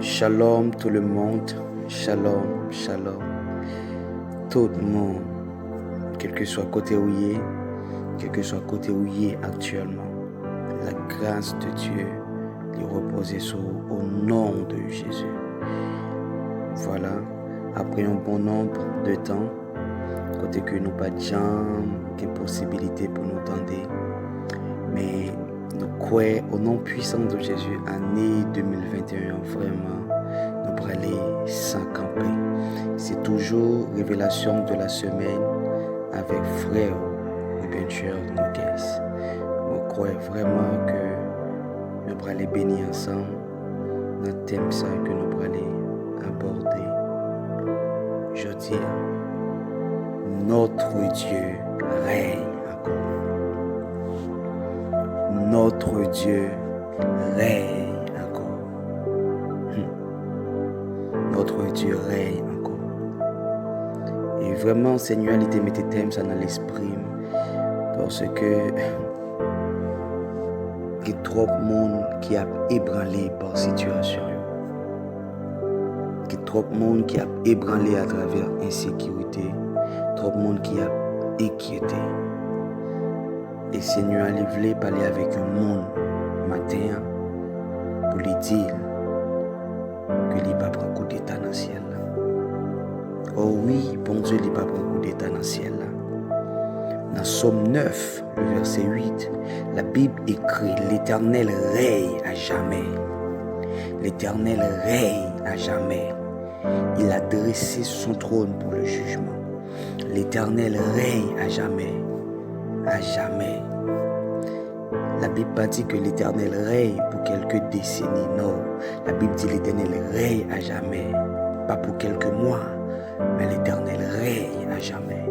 Shalom tout le monde, shalom, shalom. Tout le monde, quel que soit côté où il est, quel que soit côté où il est actuellement, la grâce de Dieu lui repose sur au nom de Jésus. Voilà, après un bon nombre de temps, côté que nous pas de jambes, de possibilités pour nous tendre, mais nous croyons au nom puissant de Jésus, année 2021, vraiment, nous pour aller sans camper. C'est toujours révélation de la semaine avec frère Adventure Nuggets. Je crois vraiment que nous pour aller bénir ensemble dans le thème ça que nous pour aller aborder. Je dis, notre Dieu règne encore. Notre Dieu règne encore. Notre Dieu règne encore. Et vraiment, Seigneur, il te mette thème ça dans l'esprit. Parce que il y a trop de monde qui a ébranlé par situation. Il y a trop de monde qui a ébranlé à travers insécurité. Trop de monde qui a inquiété. Et Seigneur, il voulait parler avec un monde matin pour lui dire que il va prendre coup d'état dans le ciel. Oh oui, bon Dieu, il va prendre coup d'état dans le ciel. Dans Somme 9, le verset 8, la Bible écrit: l'Éternel règne à jamais. L'Éternel règne à jamais. Il a dressé son trône pour le jugement. L'Éternel règne à jamais. À jamais. La Bible pas dit que l'Éternel règne pour quelques décennies, non. La Bible dit l'Éternel règne à jamais. Pas pour quelques mois, mais l'Éternel règne à jamais.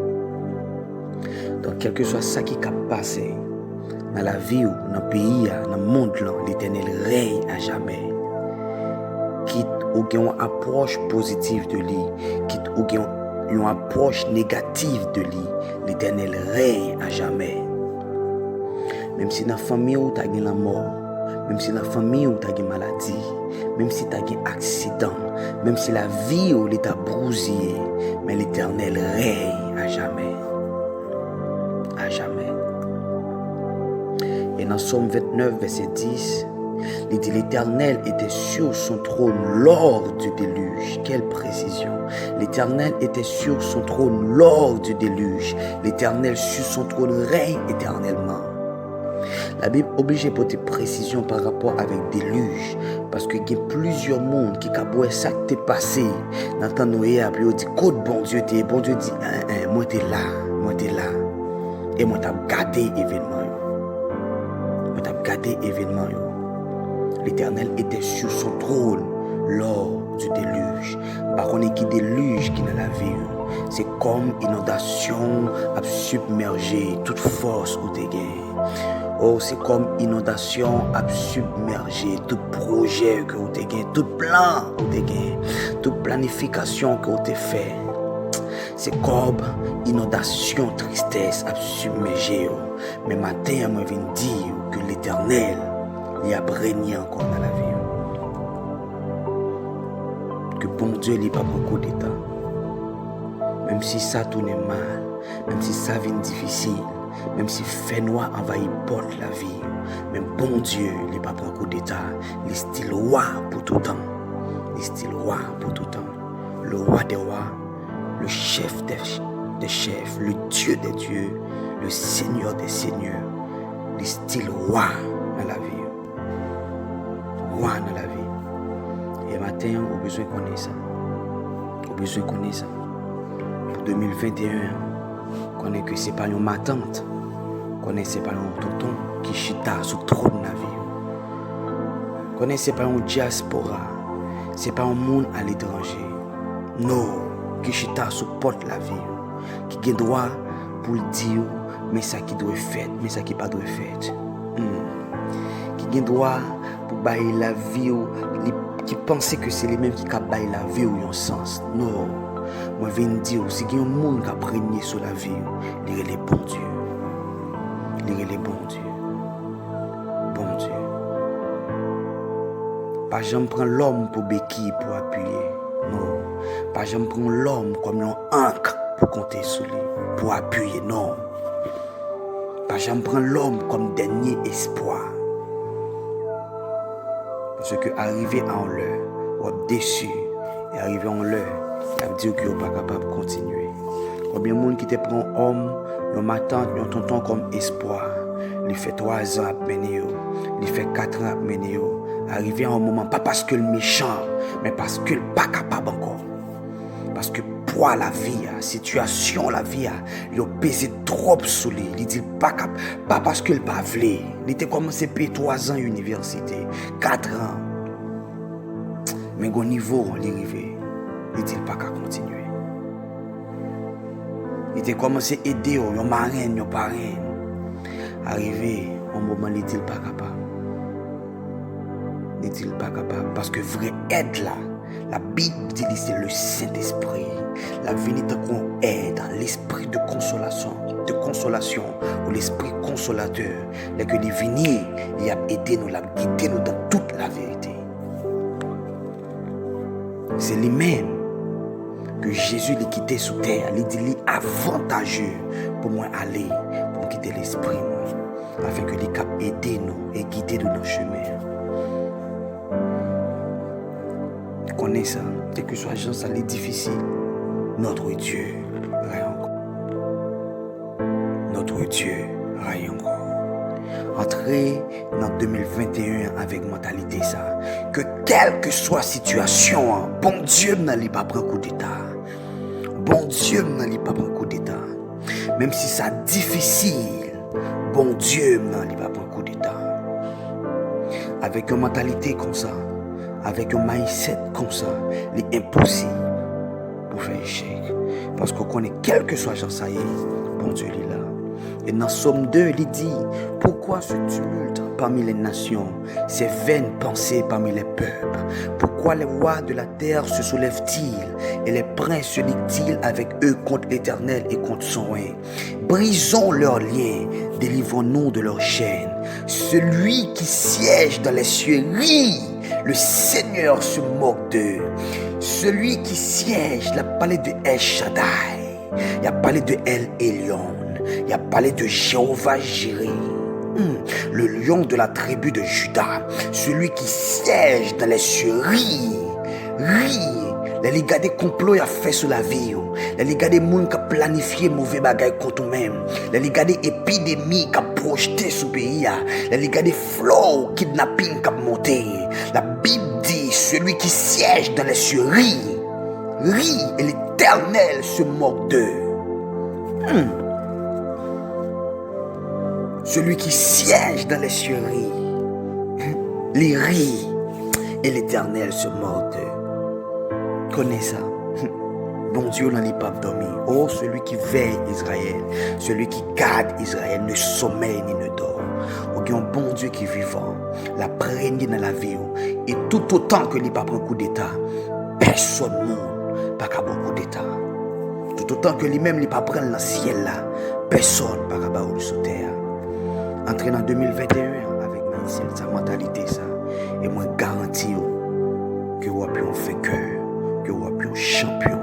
Donc, quel que soit ça qui a passé dans la vie ou dans le pays, dans le monde, l'Éternel règne à jamais. Quitte ou une approche positive de lui, quitte ou une approche négative de lui, l'Éternel règne à jamais. Même si dans la famille où tu as la mort, même si dans la famille où tu as une maladie, même si tu as un accident, même si la vie où tu as brouillé, mais l'Éternel règne à jamais. À jamais. Et dans Somme 29, verset 10, il dit: l'Éternel était sur son trône lors du déluge. Quelle précision! L'Éternel était sur son trône lors du déluge. L'Éternel sur son trône règne éternellement. La Bible oblige pour des précisions par rapport avec déluge, parce qu'il y a plusieurs mondes qui ont ça qui t'est passé dans le temps de Noé, puis ils dit: côte bon Dieu t'es, bon Dieu dit moi t'es là, et moi t'as gardé événement. Moi t'as gardé événement. L'Éternel était sur son trône lors du déluge. Par contre, qui déluge qui dans la vie, c'est comme inondation à submerger toute force ou des gains. Oh, c'est comme inondation à submerger tout projet que vous avez gagné, tout plan que vous avez gagné, toute planification que vous avez fait. C'est comme inondation, tristesse à submerger. Mais matin, moi, je viens dire que l'Éternel il a régné encore dans la vie. Que bon Dieu n'est pas beaucoup d'état. Même si ça tourne mal, même si ça vient difficile, même si fait noir envahit porte la vie, même bon Dieu n'est pas beaucoup d'état. Il est style roi pour tout temps. Il est style roi pour tout temps. Le roi des rois, le chef des chefs, le Dieu des dieux, le Seigneur des seigneurs. Il est style roi dans la vie. Roi dans la vie. Et matin, on a besoin de connaître ça. On a besoin de connaître ça. Pour 2021, on connaît que ce n'est pas une matante. On connaît que ce n'est pas un tonton qui chita sur le trône de la vie. On connaît que ce n'est pas un diaspora. Ce n'est pas un monde à l'étranger. Non, qui chita sur la porte de la vie. Qui a droit pour le dire, mais ça qui doit être fait, mais ça qui ne doit pas être fait. Qui a droit pour bailler la vie, qui pensait que c'est les mêmes qui baillent la vie ou un sens. Non, moi je viens dire, si il y a un monde qui a prégné sur la vie, il est les bons Dieu. Il est les bons Dieu. Bon Dieu. Pas jamais prendre l'homme pour béquille, pour appuyer. Non. Pas jamais prendre l'homme comme un ancre pour compter sur lui, pour appuyer. Non. Pas jamais prendre l'homme comme dernier espoir. Parce que arriver en l'heure, on est déçu. Et arriver en l'heure, ça veut dire qu'on n'est pas capable de continuer. Combien de monde qui te prend homme, ma tante, un tonton comme espoir. Il fait 3 ans à mener, il fait 4 ans à mener. Arrivé à un moment, pas parce que le méchant, mais parce que le pas capable encore. Parce que poids la vie, la situation la vie, il a pesé trop sur lui. Il dit pas capable, pas parce que le pas voulu. Il était commencé à payer 3 ans à l'université, 4 ans. Mais au niveau, il est arrivé. Il dit pas qu'à continuer. Il était commencé à aider, yon marraine, yon parrain. Arrivé, un moment, il dit pas capable. Il dit pas capable. Parce que vraie aide là, la Bible dit c'est le Saint-Esprit. La vérité qu'on aide, l'esprit de consolation, ou l'esprit consolateur. Là que les venir, il a aidé nous, il a guidé nous dans toute la vérité. C'est lui-même que Jésus l'a quitté sous terre. Il dit qu'il est avantageux pour moi aller, pour quitter l'esprit, afin que les cap aider nous et guider nous dans le chemin. Tu connais ça, dès que soit gens, ça est difficile. Notre Dieu, rien encore. Notre Dieu, rien encore. Entrer dans 2021 avec mentalité ça, que quelle que soit la situation, bon Dieu n'a pas pris un coup d'état. Bon Dieu n'a pas pris un coup d'état. Même si ça difficile, bon Dieu n'a pas pris un coup d'état. Avec une mentalité comme ça, avec un mindset comme ça, il est impossible pour faire échec. Parce qu'on connaît quel que soit ça y est, bon Dieu il est là. Et dans Somme 2, il dit, pourquoi ce tumulte parmi les nations, ces vaines pensées parmi les peuples? Pourquoi les rois de la terre se soulèvent-ils et les princes se liguent-ils avec eux contre l'Éternel et contre son roi? Brisons leurs liens, délivrons-nous de leurs chaînes. Celui qui siège dans les cieux rit, le Seigneur se moque d'eux. Celui qui siège, il a parlé de El Shaddai, il a parlé de El Elyon. Il a parlé de Jéhovah Jireh, le lion de la tribu de Juda, celui qui siège dans les cieux, rit. Les gars des complots il a fait sur la vie, les gars des gens qui ont planifié mauvais bagages contre eux-mêmes, les gars des épidémies qui ont projeté sur le pays, les gars des flots kidnapping qui ont monté. La Bible dit, celui qui siège dans les cieux rit, et l'Éternel se moque d'eux. Celui qui siège dans les cieux rit, et l'Éternel se moque d'eux. Connais ça. Bon Dieu n'en est pas dormi. Oh, celui qui veille Israël, celui qui garde Israël, ne sommeille ni ne dort. Oh, il y a un bon Dieu qui est vivant, la prégné dans la vie. Et tout autant que lui pas prend un coup d'état, personne ne pas prendre un coup d'état. Tout autant que lui-même ne pas prendre le ciel là, personne ne pas prendre sur terre. Entrer en 2021 avec sa mentalité ça, et moi garantis que vous avez pu un vainqueur, que vous avez pu un champion.